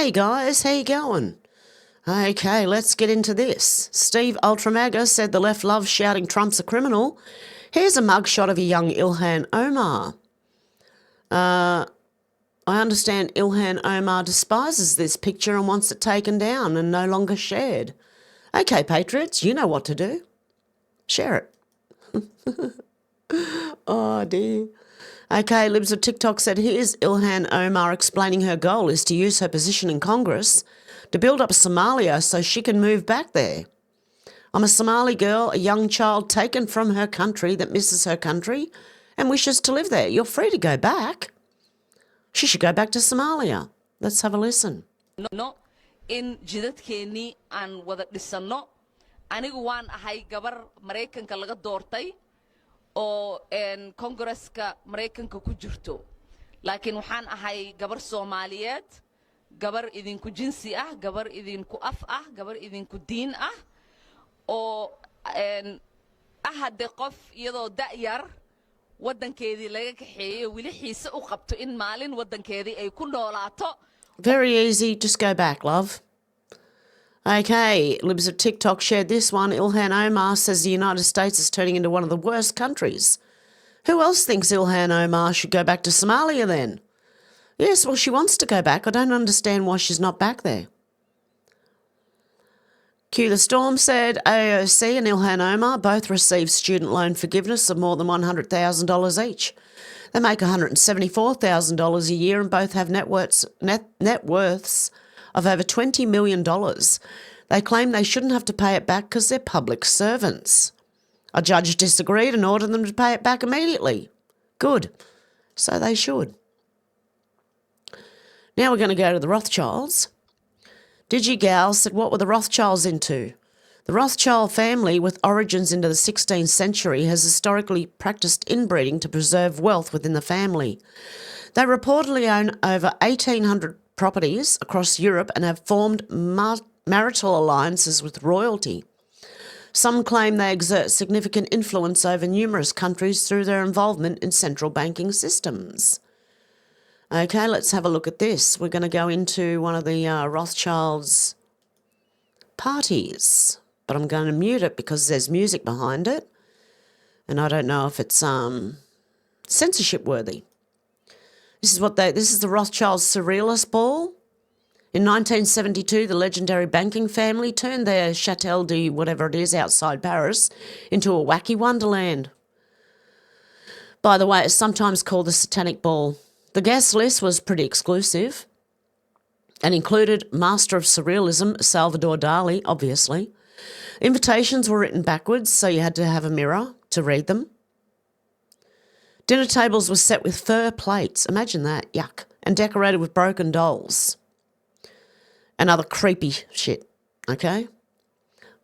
Hey guys, how you going? Okay, let's get into this. Steve Ultramaga said the left loves shouting Trump's a criminal. Here's a mugshot of a young Ilhan Omar. I understand Ilhan Omar despises this picture and wants it taken down and no longer shared. Okay, patriots, you know what to do. Share it. Oh, dear. Okay, Libs of TikTok said, here's Ilhan Omar explaining her goal is to use her position in Congress to build up Somalia so she can move back there. I'm a Somali girl, a young child taken from her country that misses her country and wishes to live there. You're free to go back. She should go back to Somalia. Let's have a listen. No, in jidadkeennii aan wada dhisano anigu waan ahay gabar Mareykanka laga doortay oo Congress-ka Mareykanka ku jirto laakiin waxaan ahay gabar Soomaaliyeed gabar idinku jinsi ah gabar idinku af ah gabar idinku diin ah oo ahade qof iyadoo da'yar wadankeedii laga kaxeeyo wili xiise u qabto in maalin wadankeedii ay ku noolaato. Very easy, just go back, love. Okay, Libs of TikTok shared this one. Ilhan Omar says the United States is turning into one of the worst countries. Who else thinks Ilhan Omar should go back to Somalia then? Yes, well, she wants to go back. I don't understand why she's not back there. Q the Storm said AOC and Ilhan Omar both received student loan forgiveness of more than $100,000 each. They make $174,000 a year and both have net worths of over $20 million. They claim they shouldn't have to pay it back because they're public servants. A judge disagreed and ordered them to pay it back immediately. Good. So they should. Now we're going to go to the Rothschilds. DigiGal said, what were the Rothschilds into? The Rothschild family, with origins into the 16th century, has historically practiced inbreeding to preserve wealth within the family. They reportedly own over 1,800 properties across Europe and have formed marital alliances with royalty. Some claim they exert significant influence over numerous countries through their involvement in central banking systems. Okay, let's have a look at this. We're going to go into one of the Rothschilds' parties, but I'm going to mute it because there's music behind it, and I don't know if it's censorship worthy. This is the Rothschilds' Surrealist Ball. In 1972, the legendary banking family turned their Château de whatever it is outside Paris into a wacky wonderland. By the way, it's sometimes called the Satanic Ball. The guest list was pretty exclusive and included Master of Surrealism, Salvador Dali, obviously. Invitations were written backwards, so you had to have a mirror to read them. Dinner tables were set with fur plates, imagine that, yuck, and decorated with broken dolls and other creepy shit, okay?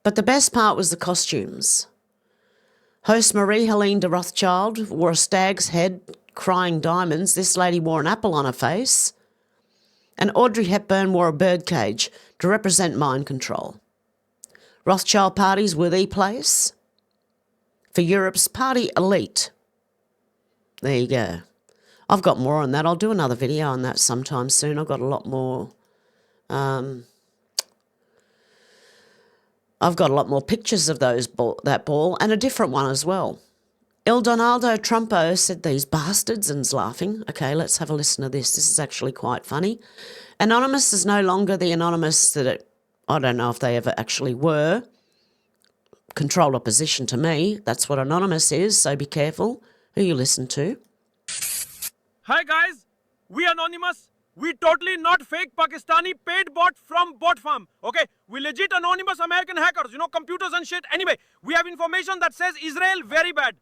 But the best part was the costumes. Host Marie-Helene de Rothschild wore a stag's head, crying diamonds. This lady wore an apple on her face. And Audrey Hepburn wore a birdcage to represent mind control. Rothschild parties were the place for Europe's party elite. There you go. I've got more on that. I'll do another video on that sometime soon. I've got a lot more. I've got a lot more pictures of that ball and a different one as well. Il Donaldo Trumpo said these bastards and's laughing. Okay, let's have a listen to this. This is actually quite funny. Anonymous is no longer the Anonymous that I don't know if they ever actually were. Controlled opposition to me. That's what Anonymous is, so be careful who you listen to. Hi guys, we Anonymous. We totally not fake Pakistani paid bot from bot farm. Okay, we legit anonymous American hackers, computers and shit. Anyway, we have information that says Israel very bad.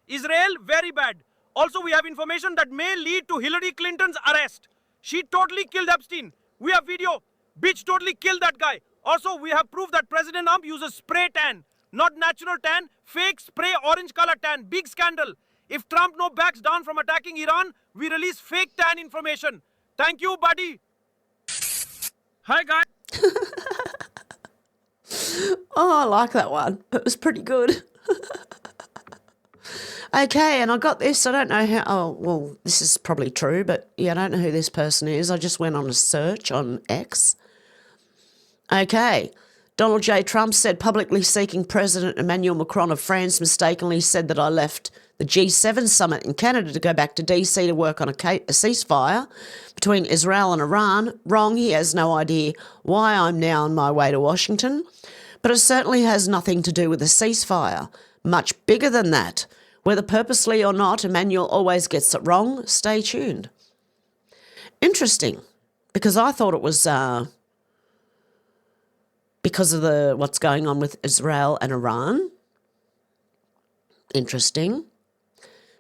Israel very bad. Also, we have information that may lead to Hillary Clinton's arrest. She totally killed Epstein. We have video. Bitch totally killed that guy. Also, we have proof that President Trump uses spray tan. Not natural tan, fake spray orange color tan. Big scandal. If Trump no backs down from attacking Iran, we release fake tan information. Thank you, buddy. Hi, guys. Oh, I like that one. It was pretty good. Okay, and I got this. I don't know how. Oh, well, this is probably true, but yeah, I don't know who this person is. I just went on a search on X. Okay. Donald J. Trump said publicly seeking President Emmanuel Macron of France mistakenly said that I left the G7 summit in Canada to go back to DC to work on a ceasefire between Israel and Iran. Wrong. He has no idea why I'm now on my way to Washington. But it certainly has nothing to do with a ceasefire. Much bigger than that. Whether purposely or not, Emmanuel always gets it wrong. Stay tuned. Interesting, because I thought it was because of what's going on with Israel and Iran. Interesting.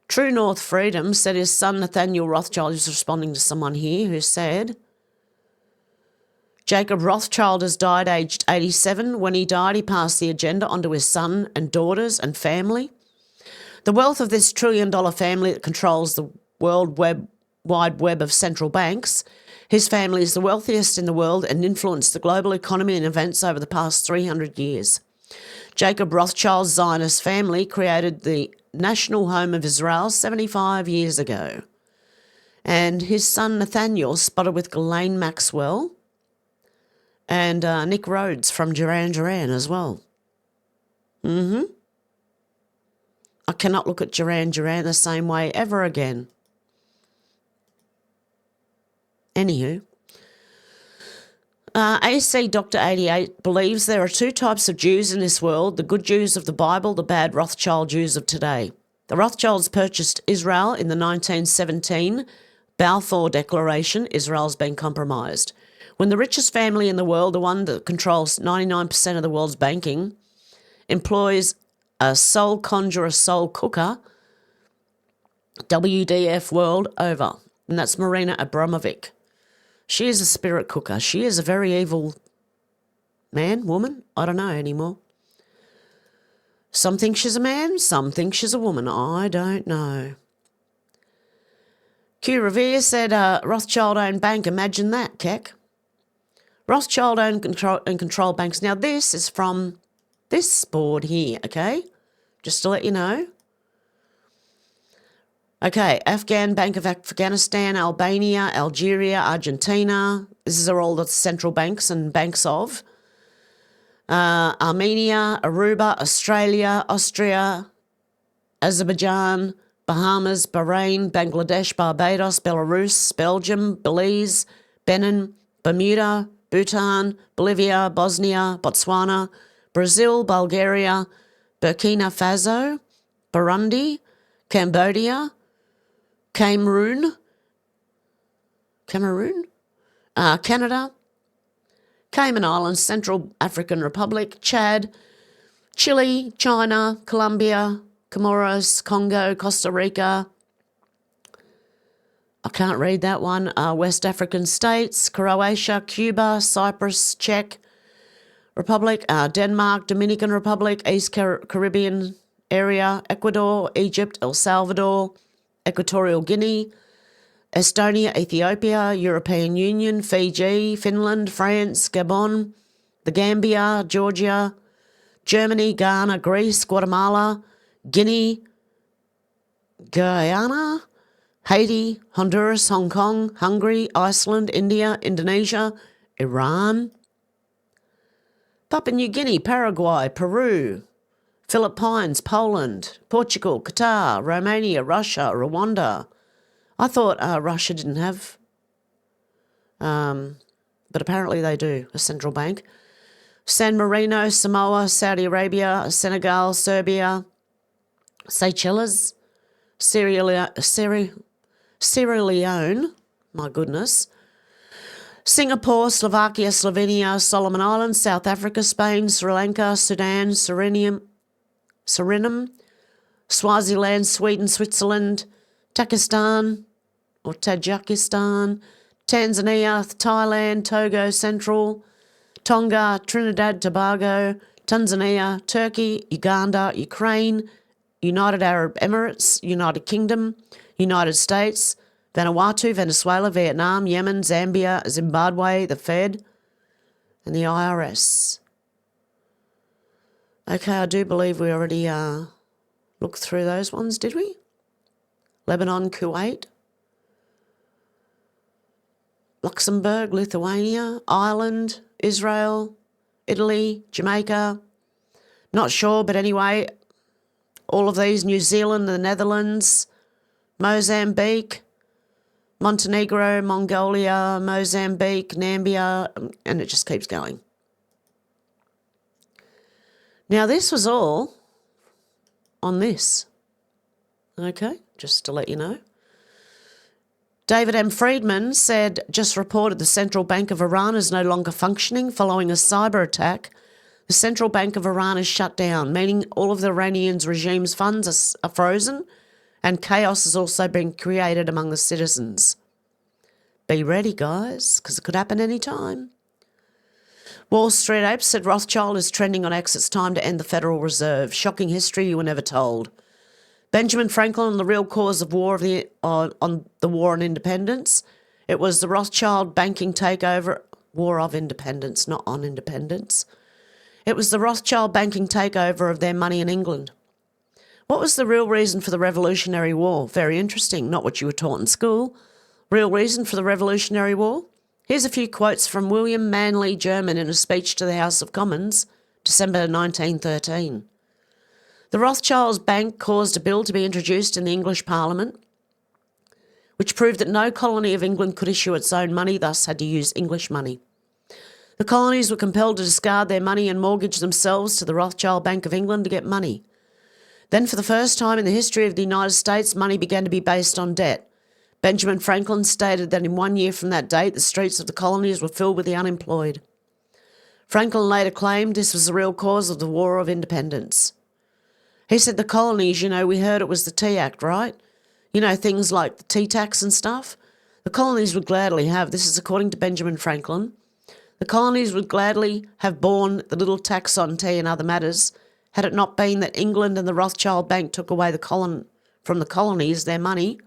True North Freedom said his son Nathaniel Rothschild is responding to someone here who said, Jacob Rothschild has died aged 87. When he died, he passed the agenda onto his son and daughters and family. The wealth of this trillion-dollar family that controls the wide web of central banks. His family is the wealthiest in the world and influenced the global economy and events over the past 300 years. Jacob Rothschild's Zionist family created the national home of Israel 75 years ago. And his son Nathaniel spotted with Ghislaine Maxwell and Nick Rhodes from Duran Duran as well. I cannot look at Duran Duran the same way ever again. Anywho, AC Dr. 88 believes there are two types of Jews in this world, the good Jews of the Bible, the bad Rothschild Jews of today. The Rothschilds purchased Israel in the 1917 Balfour Declaration. Israel's been compromised. When the richest family in the world, the one that controls 99% of the world's banking, employs a soul conjurer, soul cooker, WDF world over. And that's Marina Abramovic. She is a spirit cooker. She is a very evil man, woman. I don't know anymore. Some think she's a man, some think she's a woman. I don't know. Q Revere said, Rothschild-owned bank. Imagine that, Keck. Rothschild-owned and control banks. Now, this is from this board here, okay? Just to let you know. Okay, Afghan Bank of Afghanistan, Albania, Algeria, Argentina. These are all the central banks and banks of. Armenia, Aruba, Australia, Austria, Azerbaijan, Bahamas, Bahrain, Bangladesh, Barbados, Belarus, Belgium, Belize, Benin, Bermuda, Bhutan, Bolivia, Bosnia, Botswana, Brazil, Bulgaria, Burkina Faso, Burundi, Cambodia, Cameroon, Canada, Cayman Islands, Central African Republic, Chad, Chile, China, Colombia, Comoros, Congo, Costa Rica. I can't read that one. West African states, Croatia, Cuba, Cyprus, Czech Republic, Denmark, Dominican Republic, East Caribbean area, Ecuador, Egypt, El Salvador, Equatorial Guinea, Estonia, Ethiopia, European Union, Fiji, Finland, France, Gabon, the Gambia, Georgia, Germany, Ghana, Greece, Guatemala, Guinea, Guyana, Haiti, Honduras, Hong Kong, Hungary, Iceland, India, Indonesia, Iran, Papua New Guinea, Paraguay, Peru, Philippines, Poland, Portugal, Qatar, Romania, Russia, Rwanda. I thought Russia didn't have, but apparently they do, a central bank. San Marino, Samoa, Saudi Arabia, Senegal, Serbia, Seychelles, Sierra Leone, my goodness, Singapore, Slovakia, Slovenia, Solomon Islands, South Africa, Spain, Sri Lanka, Sudan, Suriname, Swaziland, Sweden, Switzerland, Tajikistan, Tanzania, Thailand, Togo, Central, Tonga, Trinidad, Tobago, Tanzania, Turkey, Uganda, Ukraine, United Arab Emirates, United Kingdom, United States, Vanuatu, Venezuela, Vietnam, Yemen, Zambia, Zimbabwe, the Fed, and the IRS. Okay, I do believe we already look through those ones, did we? Lebanon, Kuwait, Luxembourg, Lithuania, Ireland, Israel, Italy, Jamaica. Not sure, but anyway, all of these, New Zealand, the Netherlands, Mozambique, Montenegro, Mongolia, Mozambique, Namibia, and it just keeps going. Now, this was all on this, okay, just to let you know. David M. Friedman said, just reported the Central Bank of Iran is no longer functioning following a cyber attack. The Central Bank of Iran is shut down, meaning all of the Iranians' regime's funds are frozen and chaos has also been created among the citizens. Be ready, guys, because it could happen any time. Wall Street Apes said Rothschild is trending on X. It's time to end the Federal Reserve. Shocking history you were never told. Benjamin Franklin, the real cause of war on the war on independence. It was the Rothschild banking takeover, war of independence, not on independence. It was the Rothschild banking takeover of their money in England. What was the real reason for the Revolutionary War? Very interesting, not what you were taught in school. Real reason for the Revolutionary War? Here's a few quotes from William Manley Jermyn in a speech to the House of Commons, December 1913. The Rothschilds Bank caused a bill to be introduced in the English Parliament, which proved that no colony of England could issue its own money, thus had to use English money. The colonies were compelled to discard their money and mortgage themselves to the Rothschild Bank of England to get money. Then, for the first time in the history of the United States, money began to be based on debt. Benjamin Franklin stated that in 1 year from that date, the streets of the colonies were filled with the unemployed. Franklin later claimed this was the real cause of the War of Independence. He said the colonies, we heard it was the Tea Act, right? Things like the tea tax and stuff. The colonies would gladly have, this is according to Benjamin Franklin, the colonies would gladly have borne the little tax on tea and other matters had it not been that England and the Rothschild Bank took away from the colonies their money,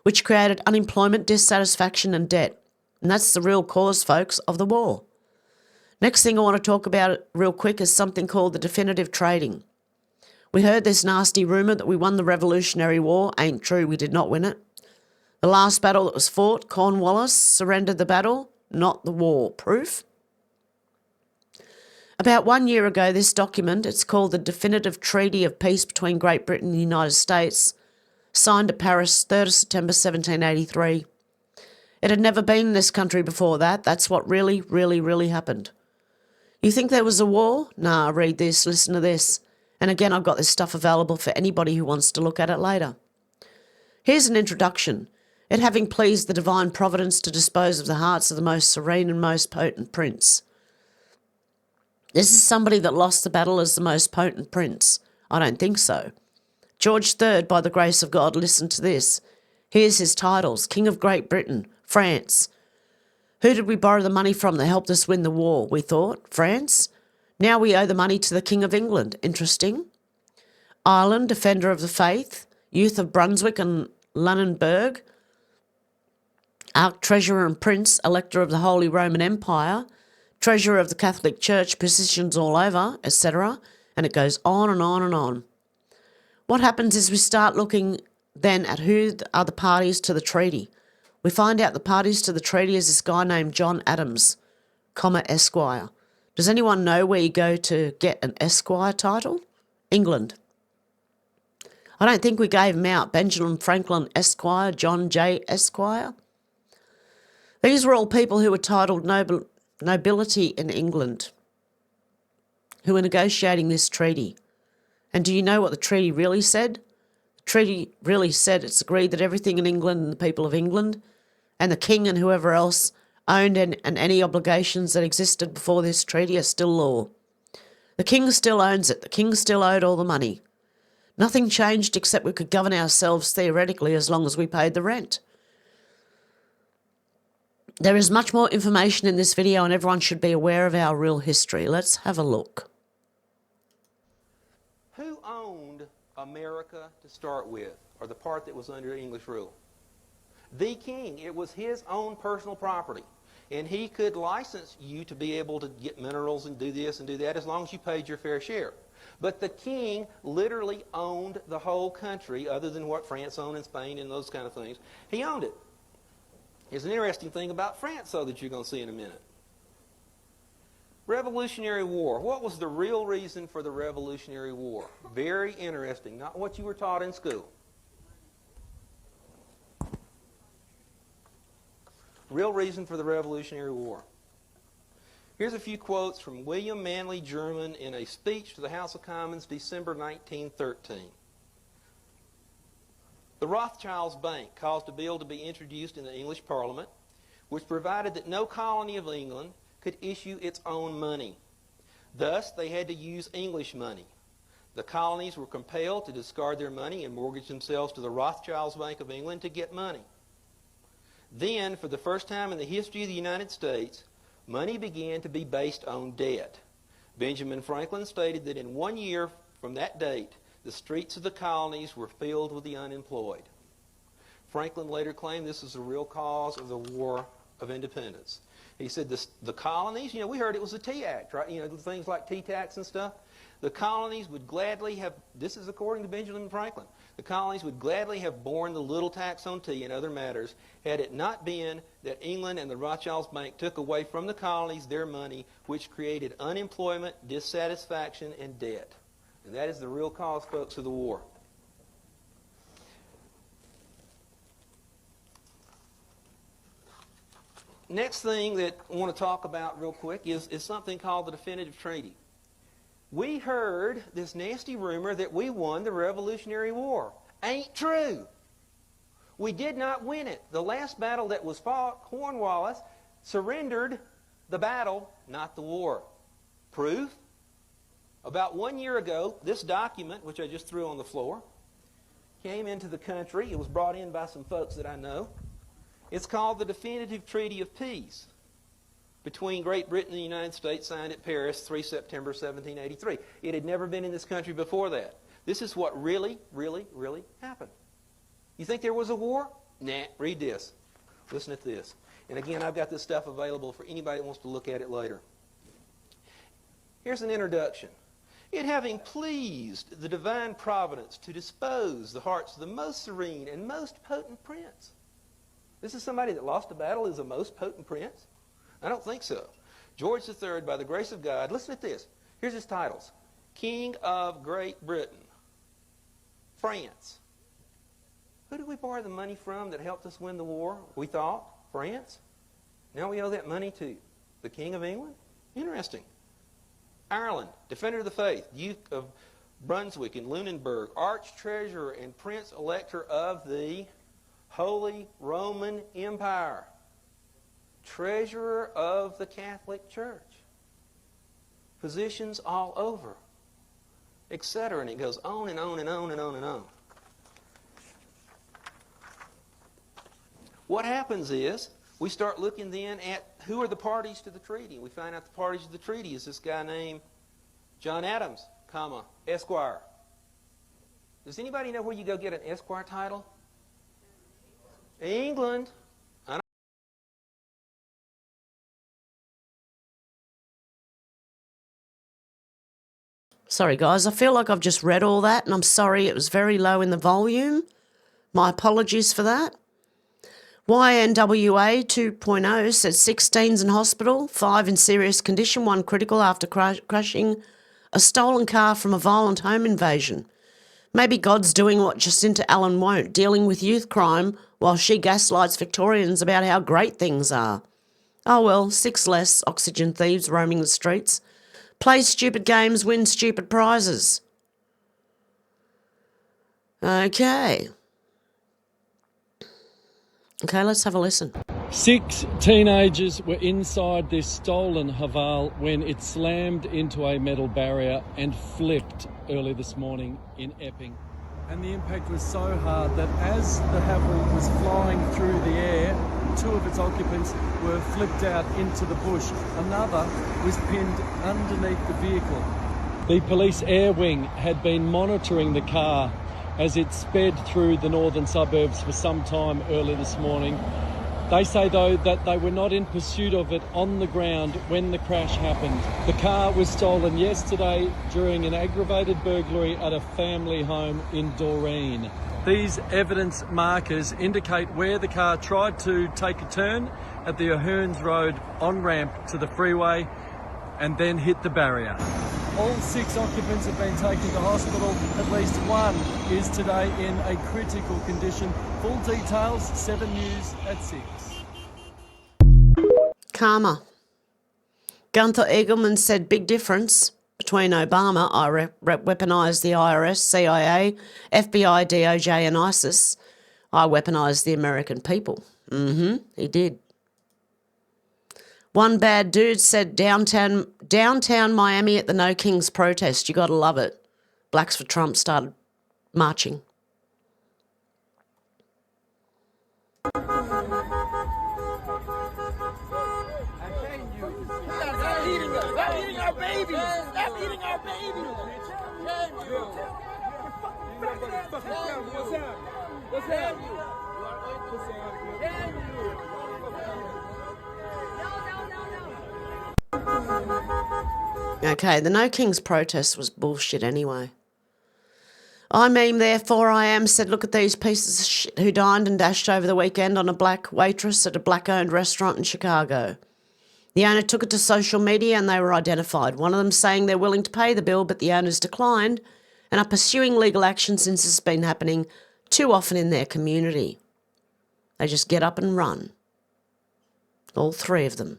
which created unemployment, dissatisfaction and debt. And that's the real cause, folks, of the war. Next thing I want to talk about real quick is something called the definitive trading. We heard this nasty rumour that we won the Revolutionary War. Ain't true, we did not win it. The last battle that was fought, Cornwallis surrendered the battle, not the war. Proof? About 1 year ago, this document, it's called the Definitive Treaty of Peace between Great Britain and the United States, signed at Paris, 3rd of September 1783. It had never been in this country before that. That's what really, really, really happened. You think there was a war? Nah, read this, listen to this. And again, I've got this stuff available for anybody who wants to look at it later. Here's an introduction. It having pleased the divine providence to dispose of the hearts of the most serene and most potent prince. This is somebody that lost the battle as the most potent prince. I don't think so. George III, by the grace of God, listen to this. Here's his titles. King of Great Britain, France. Who did we borrow the money from that helped us win the war? We thought, France. Now we owe the money to the King of England. Interesting. Ireland, Defender of the Faith. Youth of Brunswick and Lunenburg. Arch-Treasurer and Prince, Elector of the Holy Roman Empire. Treasurer of the Catholic Church, positions all over, etc. And it goes on and on and on. What happens is we start looking then at who are the parties to the treaty. We find out the parties to the treaty is this guy named John Adams, Esquire. Does anyone know where you go to get an Esquire title? England. I don't think we gave him out. Benjamin Franklin Esquire, John J. Esquire. These were all people who were titled nobility in England, who were negotiating this treaty. And do you know what the treaty really said? The treaty really said it's agreed that everything in England and the people of England and the king and whoever else owned and any obligations that existed before this treaty are still law. The king still owns it. The king still owed all the money. Nothing changed except we could govern ourselves theoretically as long as we paid the rent. There is much more information in this video and everyone should be aware of our real history. Let's have a look. Who owned America to start with, or the part that was under English rule? The king. It was his own personal property. And he could license you to be able to get minerals and do this and do that as long as you paid your fair share. But the king literally owned the whole country, other than what France owned in Spain and those kind of things. He owned it. There's an interesting thing about France, though, that you're going to see in a minute. Revolutionary War. What was the real reason for the Revolutionary War? Very interesting. Not what you were taught in school. Real reason for the Revolutionary War. Here's a few quotes from William Manley German in a speech to the House of Commons, December 1913. The Rothschilds Bank caused a bill to be introduced in the English Parliament, which provided that no colony of England could issue its own money. Thus, they had to use English money. The colonies were compelled to discard their money and mortgage themselves to the Rothschilds Bank of England to get money. Then, for the first time in the history of the United States, money began to be based on debt. Benjamin Franklin stated that in 1 year from that date, the streets of the colonies were filled with the unemployed. Franklin later claimed this was the real cause of the War of Independence. He said the colonies, we heard it was the Tea Act, right? Things like tea tax and stuff. The colonies would gladly have, this is according to Benjamin Franklin, the colonies would gladly have borne the little tax on tea and other matters had it not been that England and the Rothschilds Bank took away from the colonies their money, which created unemployment, dissatisfaction, and debt. And that is the real cause, folks, of the war. Next thing that I want to talk about real quick is something called the Definitive Treaty. We heard this nasty rumor that we won the Revolutionary War. Ain't true. We did not win it. The last battle that was fought, Cornwallis surrendered the battle, not the war. Proof? About 1 year ago, this document, which I just threw on the floor, came into the country. It was brought in by some folks that I know. It's called the Definitive Treaty of Peace between Great Britain and the United States, signed at Paris, 3 September 1783. It had never been in this country before that. This is what really, really, really happened. You think there was a war? Nah, read this. Listen to this. And again, I've got this stuff available for anybody that wants to look at it later. Here's an introduction. It having pleased the divine providence to dispose the hearts of the most serene and most potent prince. This is somebody that lost a battle is a most potent prince? I don't think so. George III, by the grace of God, listen to this. Here's his titles. King of Great Britain. France. Who did we borrow the money from that helped us win the war? We thought France. Now we owe that money to the King of England? Interesting. Ireland, Defender of the Faith, Duke of Brunswick and Lunenburg, Arch-Treasurer and Prince-Elector of the Holy Roman Empire, Treasurer of the Catholic Church, positions all over, etc. And it goes on and on and on and on and on. What happens is we start looking then at who are the parties to the treaty. We find out the parties to the treaty is this guy named John Adams, comma, Esquire. Does anybody know where you go get an Esquire title? England. Sorry, guys. I feel like I've just read all that, and I'm sorry it was very low in the volume. My apologies for that. YNWA 2.0 says 16's in hospital, 5 in serious condition, 1 critical after crashing a stolen car from a violent home invasion. Maybe God's doing what Jacinta Allen won't, dealing with youth crime while she gaslights Victorians about how great things are. Oh well, 6 less oxygen thieves roaming the streets. Play stupid games, win stupid prizes. Okay, let's have a listen. 6 teenagers were inside this stolen Haval when it slammed into a metal barrier and flipped early this morning in Epping. And the impact was so hard that as the Haval was flying through the air, 2 of its occupants were flipped out into the bush. Another was pinned underneath the vehicle. The police air wing had been monitoring the car as it sped through the northern suburbs for some time early this morning. They say, though, that they were not in pursuit of it on the ground when the crash happened. The car was stolen yesterday during an aggravated burglary at a family home in Doreen. These evidence markers indicate where the car tried to take a turn at the O'Hearns Road on-ramp to the freeway and then hit the barrier. All 6 occupants have been taken to hospital. At least one is today in a critical condition. Full details, 7 News at 6. Karma. Gunther Eagleman said big difference between Obama, weaponised the IRS, CIA, FBI, DOJ and ISIS. I weaponised the American people. He did. One bad dude said downtown Miami at the No Kings protest. You got to love it. Blacks for Trump started marching. Stop eating us. Stop eating our babies. Stop eating our babies. What's that? Okay, the No Kings protest was bullshit anyway. I mean, therefore I am said, look at these pieces of shit who dined and dashed over the weekend on a black waitress at a black-owned restaurant in Chicago. The owner took it to social media and they were identified. One of them saying they're willing to pay the bill, but the owners declined and are pursuing legal action since it's been happening too often in their community. They just get up and run. All 3 of them.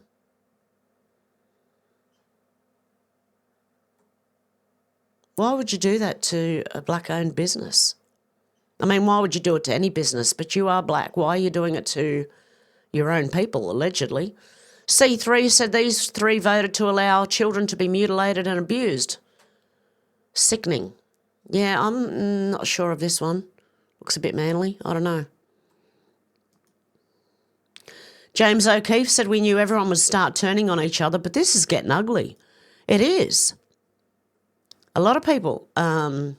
Why would you do that to a black-owned business? I mean, why would you do it to any business? But you are black. Why are you doing it to your own people, allegedly? C3 said these 3 voted to allow children to be mutilated and abused. Sickening. Yeah, I'm not sure of this one. Looks a bit manly. I don't know. James O'Keefe said we knew everyone would start turning on each other, but this is getting ugly. It is. A lot of people, and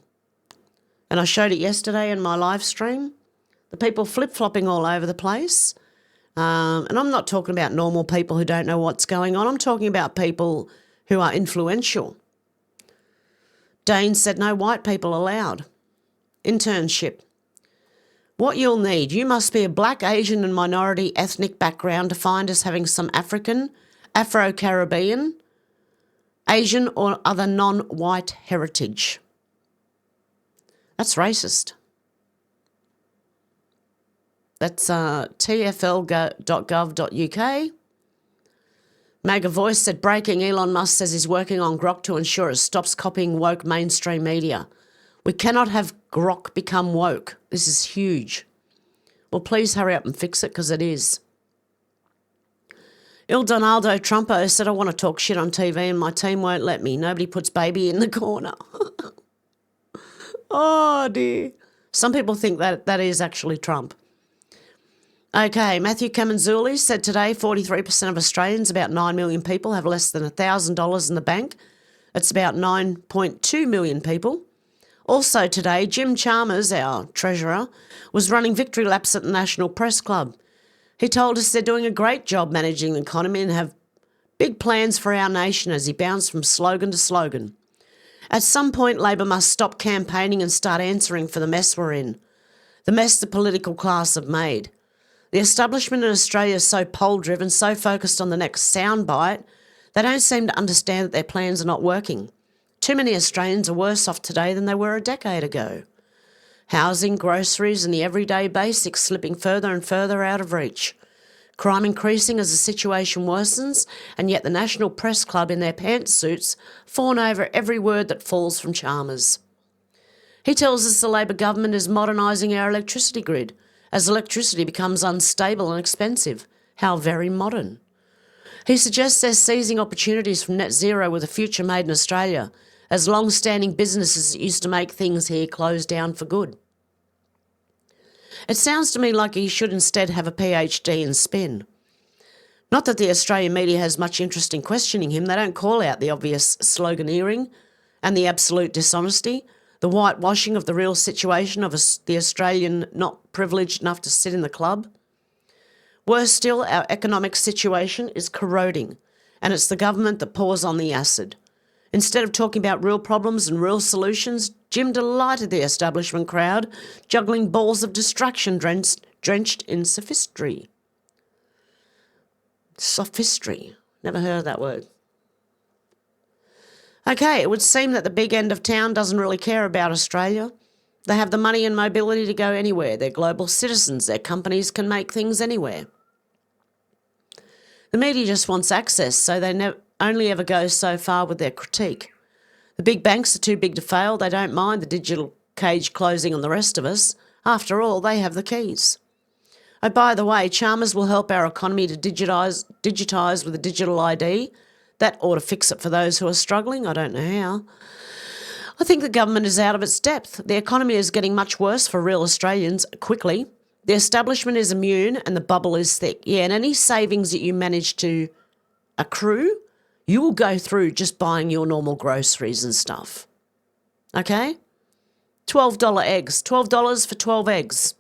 I showed it yesterday in my live stream, the people flip-flopping all over the place. And I'm not talking about normal people who don't know what's going on. I'm talking about people who are influential. Dane said no white people allowed. Internship. What you'll need, you must be a black, Asian and minority ethnic background to find us having some African, Afro-Caribbean, Asian or other non-white heritage. That's racist. That's tfl.gov.uk. MAGA Voice said breaking, Elon Musk says he's working on Grok to ensure it stops copying woke mainstream media. We cannot have Grok become woke. This is huge. Well, please hurry up and fix it because it is. Il Donaldo Trumpo said, I want to talk shit on TV and my team won't let me. Nobody puts baby in the corner. Oh, dear. Some people think that is actually Trump. Okay, Matthew Kamanzuli said today 43% of Australians, about 9 million people, have less than $1,000 in the bank. That's about 9.2 million people. Also today, Jim Chalmers, our treasurer, was running victory laps at the National Press Club. He told us they're doing a great job managing the economy and have big plans for our nation as he bounced from slogan to slogan. At some point, Labor must stop campaigning and start answering for the mess we're in, the mess the political class have made. The establishment in Australia is so poll-driven, so focused on the next soundbite, they don't seem to understand that their plans are not working. Too many Australians are worse off today than they were a decade ago. Housing, groceries and the everyday basics slipping further and further out of reach. Crime increasing as the situation worsens, and yet the National Press Club in their pantsuits fawn over every word that falls from Chalmers. He tells us the Labor government is modernising our electricity grid as electricity becomes unstable and expensive. How very modern. He suggests they're seizing opportunities from net zero with a future made in Australia, as long-standing businesses that used to make things here close down for good. It sounds to me like he should instead have a PhD in spin. Not that the Australian media has much interest in questioning him. They don't call out the obvious sloganeering and the absolute dishonesty, the whitewashing of the real situation of the Australian not privileged enough to sit in the club. Worse still, our economic situation is corroding, and it's the government that pours on the acid. Instead of talking about real problems and real solutions, Jim delighted the establishment crowd, juggling balls of distraction drenched in sophistry. Sophistry. Never heard of that word. Okay, it would seem that the big end of town doesn't really care about Australia. They have the money and mobility to go anywhere. They're global citizens. Their companies can make things anywhere. The media just wants access, so they only ever go so far with their critique. The big banks are too big to fail. They don't mind the digital cage closing on the rest of us. After all, they have the keys. Oh, by the way, Chalmers will help our economy to digitise with a digital ID. That ought to fix it for those who are struggling. I don't know how. I think the government is out of its depth. The economy is getting much worse for real Australians quickly. The establishment is immune and the bubble is thick. Yeah, and any savings that you manage to accrue, you will go through just buying your normal groceries and stuff. Okay? $12 eggs. $12 for 12 eggs.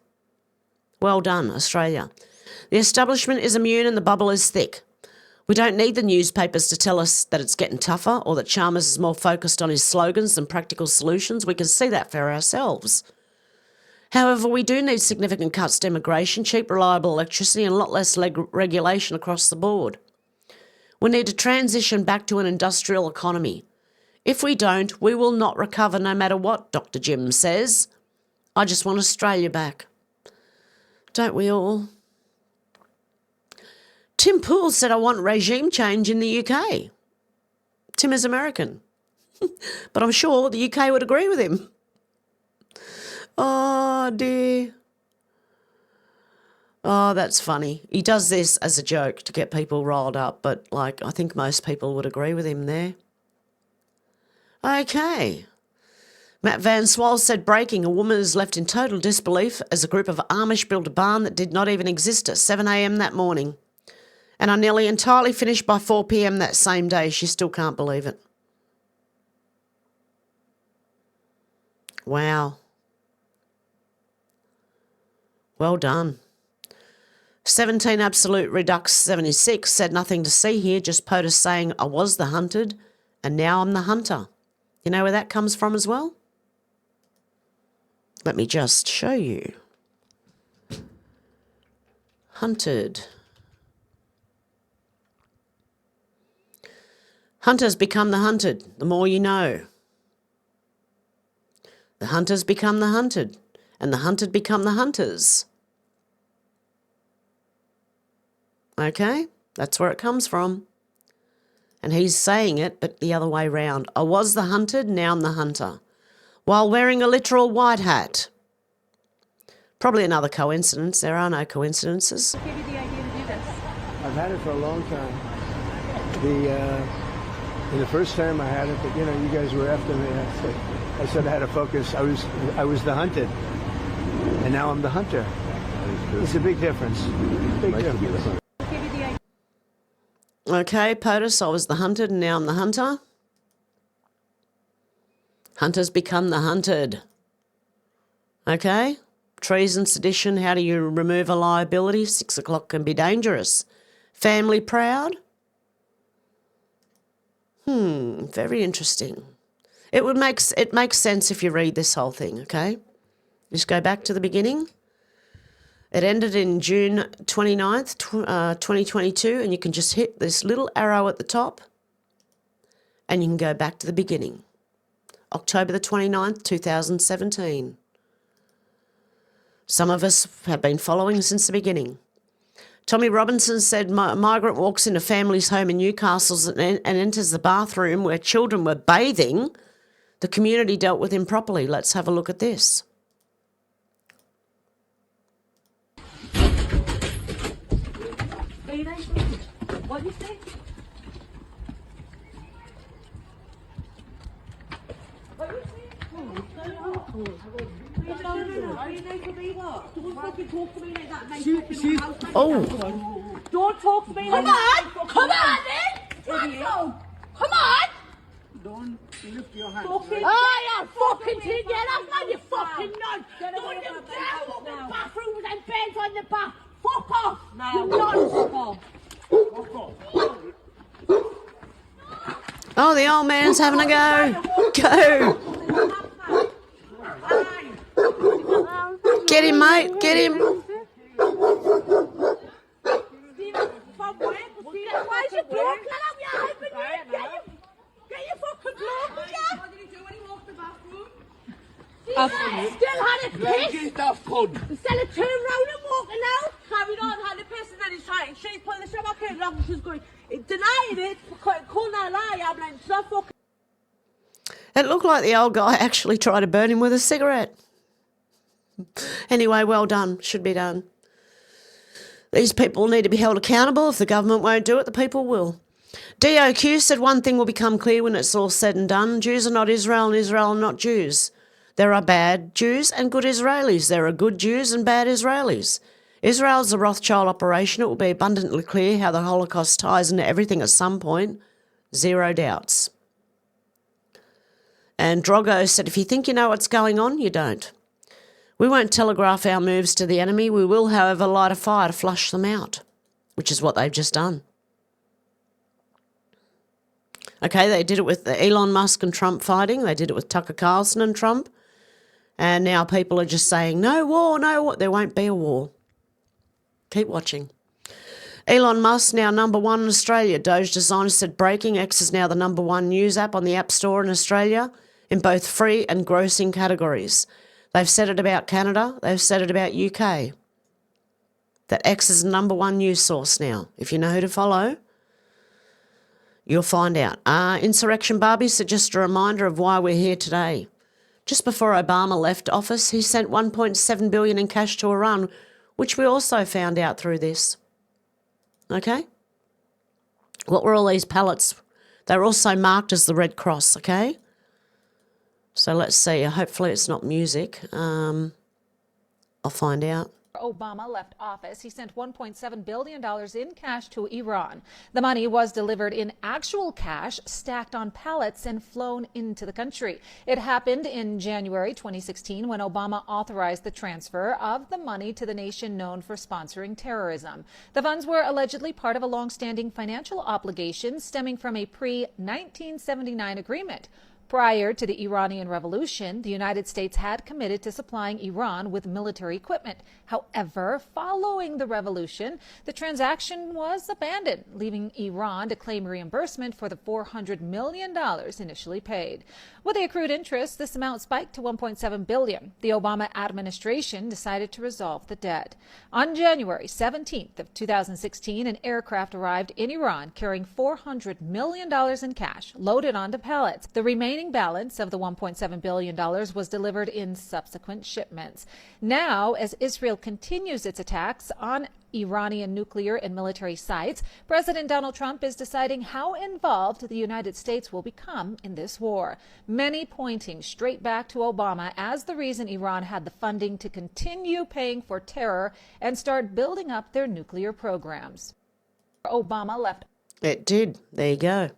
Well done, Australia. The establishment is immune and the bubble is thick. We don't need the newspapers to tell us that it's getting tougher or that Chalmers is more focused on his slogans than practical solutions. We can see that for ourselves. However, we do need significant cuts to immigration, cheap, reliable electricity and a lot less regulation across the board. We need to transition back to an industrial economy. If we don't, we will not recover no matter what Dr. Jim says. I just want Australia back. Don't we all? Tim Poole said, I want regime change in the UK. Tim is American. But I'm sure the UK would agree with him. Oh, dear. Oh, that's funny. He does this as a joke to get people riled up, but, I think most people would agree with him there. Okay. Matt Van Swal said, breaking, a woman is left in total disbelief as a group of Amish built a barn that did not even exist at 7 a.m. that morning. And are nearly entirely finished by 4 p.m. that same day. She still can't believe it. Wow. Well done. 17 Absolute Redux 76 said, nothing to see here, just POTUS saying, I was the hunted and now I'm the hunter. You know where that comes from as well? Let me just show you. Hunted. Hunters become the hunted, the more you know. The hunters become the hunted, and the hunted become the hunters. Okay, that's where it comes from. And he's saying it, but the other way round. I was the hunted, now I'm the hunter. While wearing a literal white hat. Probably another coincidence. There are no coincidences. What gave you the idea to do this? I've had it for a long time. In the first term I had it, but you guys were after me. I said I had to focus. I was the hunted, and now I'm the hunter. It's a big difference. Big difference. What gave you the idea? Okay, POTUS, I was the hunted and now I'm the hunter. Hunters become the hunted. Okay? Treason, sedition, how do you remove a liability? 6 o'clock can be dangerous. Family proud? Very interesting. It makes sense if you read this whole thing, okay? Just go back to the beginning. It ended in June 29th, 2022, and you can just hit this little arrow at the top and you can go back to the beginning. October the 29th, 2017. Some of us have been following since the beginning. Tommy Robinson said, migrant walks into family's home in Newcastle and enters the bathroom where children were bathing. The community dealt with him properly. Let's have a look at this. What do you think? Oh. Don't talk to me like that. Come on then. Come on. Don't lift your hand. Oh, you fucking thing. Get off now, you fucking nut. Don't you dare walk in the bathroom with them beds on the back. Fuck off. Now, non-stop. Oh, the old man's having a go. Go. Get him, mate. Get him. Why is your bloke let out your husband? Get your fucking bloke, will ya? What did he do when he walked the bathroom? Still had a piss. Instead of turning round and walking out, carried on, had a piss, and then he's trying. She's putting the shower curtain off and she's going, denying it, calling that a lie. I'm like, it's not fucking. It looked like the old guy actually tried to burn him with a cigarette. Anyway, well done. Should be done. These people need to be held accountable. If the government won't do it, the people will. DOQ said one thing will become clear when it's all said and done. Jews are not Israel and Israel are not Jews. There are bad Jews and good Israelis. There are good Jews and bad Israelis. Israel's a Rothschild operation. It will be abundantly clear how the Holocaust ties into everything at some point. Zero doubts. And Drogo said, if you think you know what's going on, you don't. We won't telegraph our moves to the enemy. We will, however, light a fire to flush them out, which is what they've just done. Okay, they did it with Elon Musk and Trump fighting. They did it with Tucker Carlson and Trump. And now people are just saying, no war, no war. There won't be a war. Keep watching. Elon Musk now #1 in Australia. Doge designers said breaking X is now the #1 news app on the App Store in Australia in both free and grossing categories. They've said it about Canada. They've said it about UK. That X is the #1 news source now. If you know who to follow, you'll find out. Insurrection Barbie said just a reminder of why we're here today. Just before Obama left office, he sent $1.7 billion in cash to Iran, which we also found out through this. Okay? What were all these pallets? They were also marked as the Red Cross, okay? So let's see. Hopefully it's not music. I'll find out. Obama left office, he sent $1.7 billion in cash to Iran. The money was delivered in actual cash, stacked on pallets and flown into the country. It happened in January 2016 when Obama authorized the transfer of the money to the nation known for sponsoring terrorism. The funds were allegedly part of a long-standing financial obligation stemming from a pre-1979 agreement. Prior to the Iranian Revolution, the United States had committed to supplying Iran with military equipment. However, following the revolution, the transaction was abandoned, leaving Iran to claim reimbursement for the $400 million initially paid. With the accrued interest, this amount spiked to $1.7 billion. The Obama administration decided to resolve the debt. On January 17th of 2016, an aircraft arrived in Iran carrying $400 million in cash loaded onto pallets. The remaining balance of the $1.7 billion was delivered in subsequent shipments. Now, as Israel continues its attacks on Iranian nuclear and military sites, President Donald Trump is deciding how involved the United States will become in this war. Many pointing straight back to Obama as the reason Iran had the funding to continue paying for terror and start building up their nuclear programs. Obama left. It did. There you go.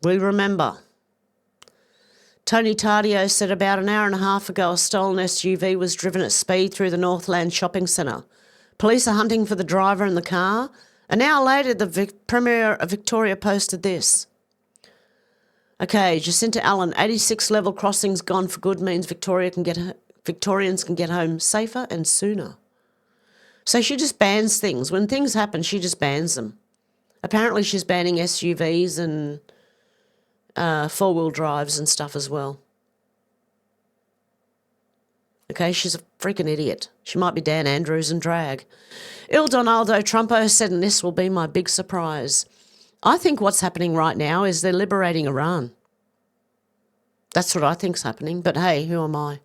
We remember. Tony Tardio said about an hour and a half ago a stolen SUV was driven at speed through the Northland shopping centre. Police are hunting for the driver in the car. An hour later, the Premier of Victoria posted this. Okay, Jacinta Allen, 86 level crossings gone for good means Victorians can get home safer and sooner. So she just bans things. When things happen, she just bans them. Apparently she's banning SUVs and four-wheel drives and stuff as well. Okay, she's a freaking idiot. She might be Dan Andrews and drag. Il Donaldo Trumpo said, and this will be my big surprise, I think what's happening right now is they're liberating Iran. That's what I think's happening, but hey, who am I?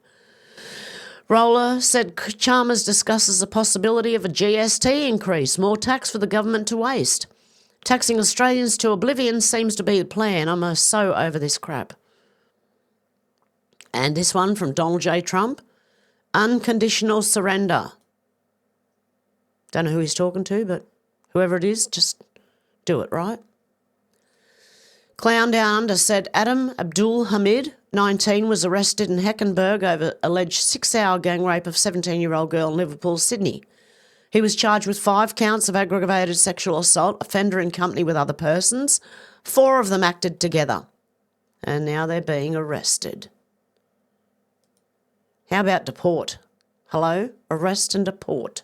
Roller said Chalmers discusses the possibility of a GST increase, more tax for the government to waste. Taxing Australians to oblivion seems to be the plan. I'm so over this crap. And this one from Donald J. Trump. Unconditional surrender. Don't know who he's talking to, but whoever it is, just do it, right? Clown Down Under said Adam Abdul Hamid, 19, was arrested in Heckenberg over alleged 6-hour gang rape of 17-year-old girl in Liverpool, Sydney. He was charged with 5 counts of aggravated sexual assault, offender in company with other persons. 4 of them acted together. And now they're being arrested. How about deport? Hello? Arrest and deport.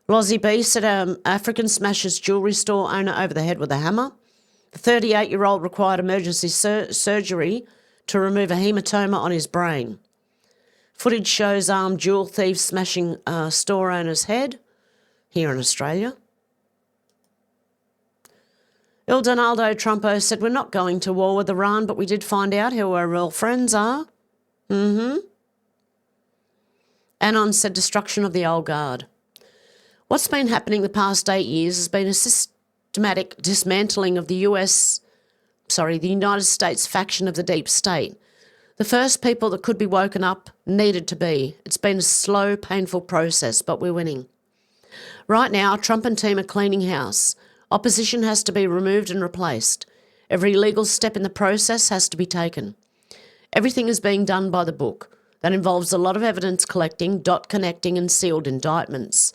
Lozzie B said African smashes jewellery store owner over the head with a hammer. The 38-year-old required emergency surgery to remove a hematoma on his brain. Footage shows armed jewel thieves smashing store owner's head here in Australia. Il Donaldo Trumpo said, we're not going to war with Iran, but we did find out who our real friends are. Anon said destruction of the old guard. What's been happening the past 8 years has been a systematic dismantling of the United States faction of the deep state. The first people that could be woken up needed to be. It's been a slow, painful process, but we're winning. Right now, Trump and team are cleaning house. Opposition has to be removed and replaced. Every legal step in the process has to be taken. Everything is being done by the book. That involves a lot of evidence collecting, dot connecting and sealed indictments.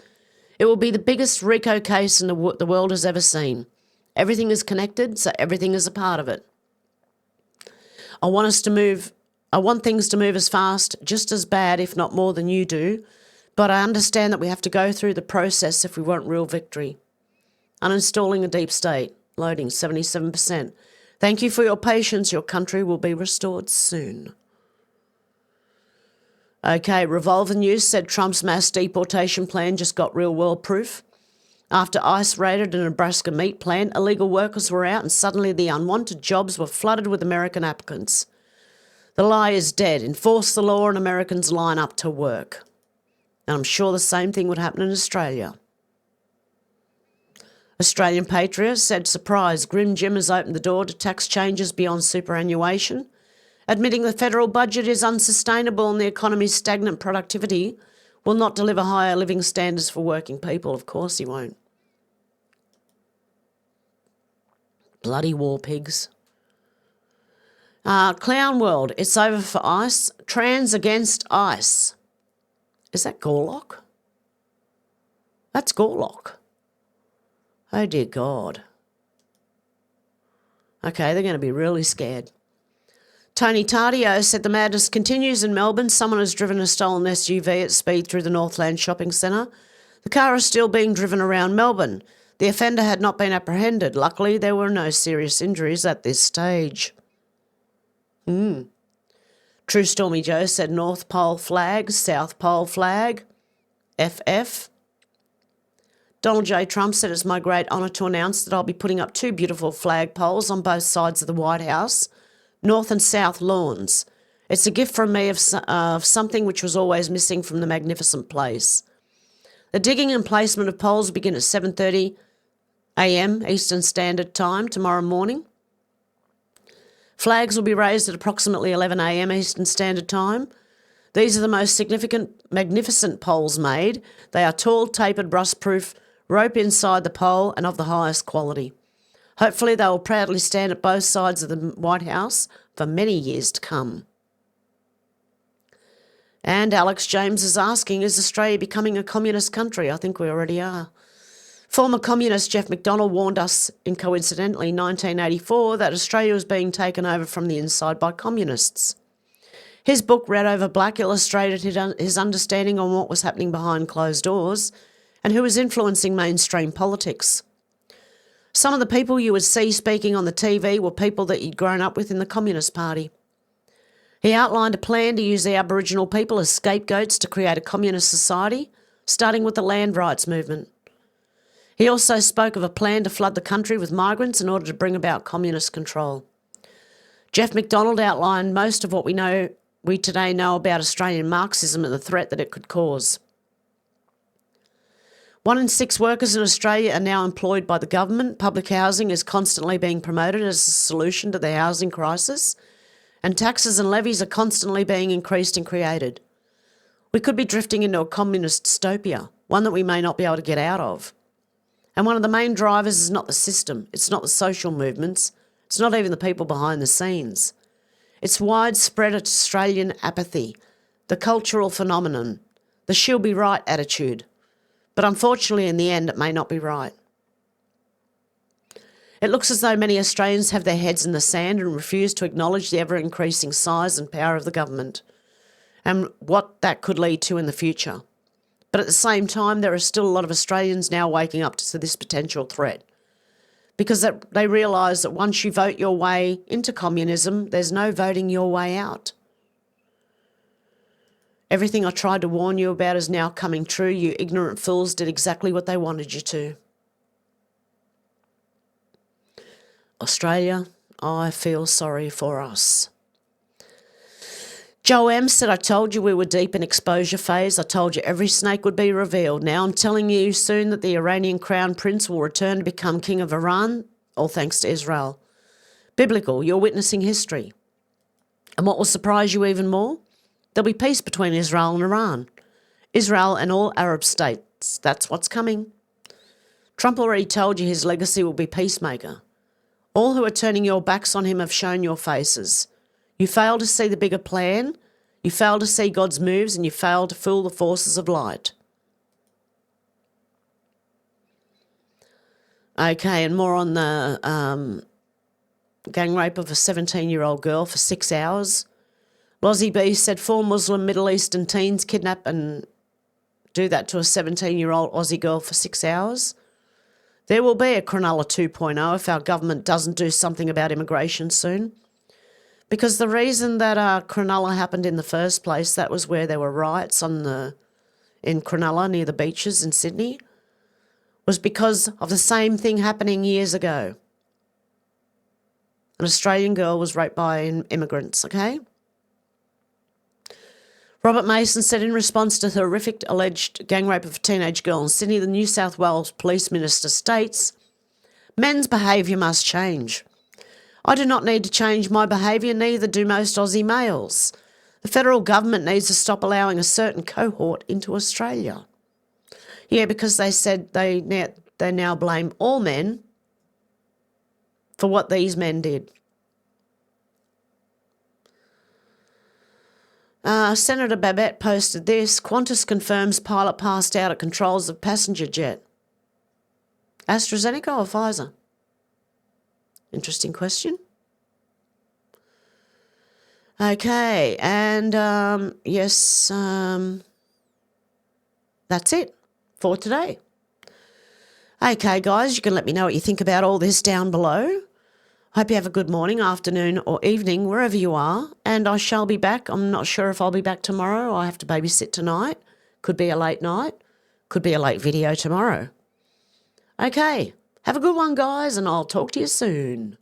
It will be the biggest RICO case in the world has ever seen. Everything is connected, so everything is a part of it. I want things to move as fast, just as bad, if not more than you do, but I understand that we have to go through the process if we want real victory. Uninstalling the deep state. Loading 77%. Thank you for your patience. Your country will be restored soon. Okay, Revolver News said Trump's mass deportation plan just got real-world proof. After ICE raided a Nebraska meat plant, illegal workers were out and suddenly the unwanted jobs were flooded with American applicants. The lie is dead. Enforce the law and Americans line up to work. And I'm sure the same thing would happen in Australia. Australian Patriot said, surprise, Grim Jim has opened the door to tax changes beyond superannuation. Admitting the federal budget is unsustainable and the economy's stagnant productivity will not deliver higher living standards for working people. Of course he won't. Bloody war pigs. Clown World, it's over for ICE. Trans against ICE. Is that Gorlock? That's Gorlock. Oh dear God. Okay, they're going to be really scared. Tony Tardio said the madness continues in Melbourne. Someone has driven a stolen SUV at speed through the Northland shopping centre. The car is still being driven around Melbourne. The offender had not been apprehended. Luckily, there were no serious injuries at this stage. True Stormy Joe said North Pole flag, South Pole flag, FF. Donald J. Trump said it's my great honour to announce that I'll be putting up 2 beautiful flag poles on both sides of the White House, north and south lawns. It's a gift from me of something which was always missing from the magnificent place. The digging and placement of poles begin at 7:30 a.m. Eastern Standard Time tomorrow morning. Flags will be raised at approximately 11 a.m. Eastern Standard Time. These are the most significant, magnificent poles made. They are tall, tapered, rust-proof, rope inside the pole and of the highest quality. Hopefully they will proudly stand at both sides of the White House for many years to come. And Alex James is asking, is Australia becoming a communist country? I think we already are. Former communist Jeff McDonald warned us in coincidentally 1984 that Australia was being taken over from the inside by communists. His book, Red Over Black, illustrated his understanding on what was happening behind closed doors and who was influencing mainstream politics. Some of the people you would see speaking on the TV were people that he'd grown up with in the Communist Party. He outlined a plan to use the Aboriginal people as scapegoats to create a communist society, starting with the land rights movement. He also spoke of a plan to flood the country with migrants in order to bring about communist control. Jeff McDonald outlined most of what we today know about Australian Marxism and the threat that it could cause. 1 in 6 workers in Australia are now employed by the government. Public housing is constantly being promoted as a solution to the housing crisis, and taxes and levies are constantly being increased and created. We could be drifting into a communist dystopia, one that we may not be able to get out of. And one of the main drivers is not the system, it's not the social movements, it's not even the people behind the scenes. It's widespread Australian apathy, the cultural phenomenon, the she'll be right attitude. But unfortunately, in the end, it may not be right. It looks as though many Australians have their heads in the sand and refuse to acknowledge the ever-increasing size and power of the government and what that could lead to in the future. But at the same time, there are still a lot of Australians now waking up to this potential threat because they realise that once you vote your way into communism, there's no voting your way out. Everything I tried to warn you about is now coming true. You ignorant fools did exactly what they wanted you to. Australia, I feel sorry for us. Joe M said, I told you we were deep in exposure phase. I told you every snake would be revealed. Now I'm telling you soon that the Iranian crown prince will return to become king of Iran, all thanks to Israel. Biblical, you're witnessing history. And what will surprise you even more? There'll be peace between Israel and Iran. Israel and all Arab states. That's what's coming. Trump already told you his legacy will be peacemaker. All who are turning your backs on him have shown your faces. You fail to see the bigger plan, you fail to see God's moves, and you fail to fool the forces of light. Okay, and more on the gang rape of a 17-year-old girl for 6 hours. Lozzie B said 4 Muslim Middle Eastern teens kidnap and do that to a 17-year-old Aussie girl for 6 hours. There will be a Cronulla 2.0 if our government doesn't do something about immigration soon. Because the reason that Cronulla happened in the first place, that was where there were riots in Cronulla near the beaches in Sydney, was because of the same thing happening years ago. An Australian girl was raped by immigrants, okay? Robert Mason said in response to the horrific alleged gang rape of a teenage girl in Sydney, the New South Wales Police Minister states, men's behaviour must change. I do not need to change my behaviour, neither do most Aussie males. The federal government needs to stop allowing a certain cohort into Australia. Yeah, because they said they now blame all men for what these men did. Senator Babette posted this. Qantas confirms pilot passed out at controls of passenger jet. AstraZeneca or Pfizer? Interesting question. Okay, and yes, that's it for today. Okay, guys, you can let me know what you think about all this down below. Hope you have a good morning, afternoon or evening, wherever you are. And I shall be back. I'm not sure if I'll be back tomorrow. I have to babysit tonight. Could be a late night. Could be a late video tomorrow. Okay. Have a good one, guys, and I'll talk to you soon.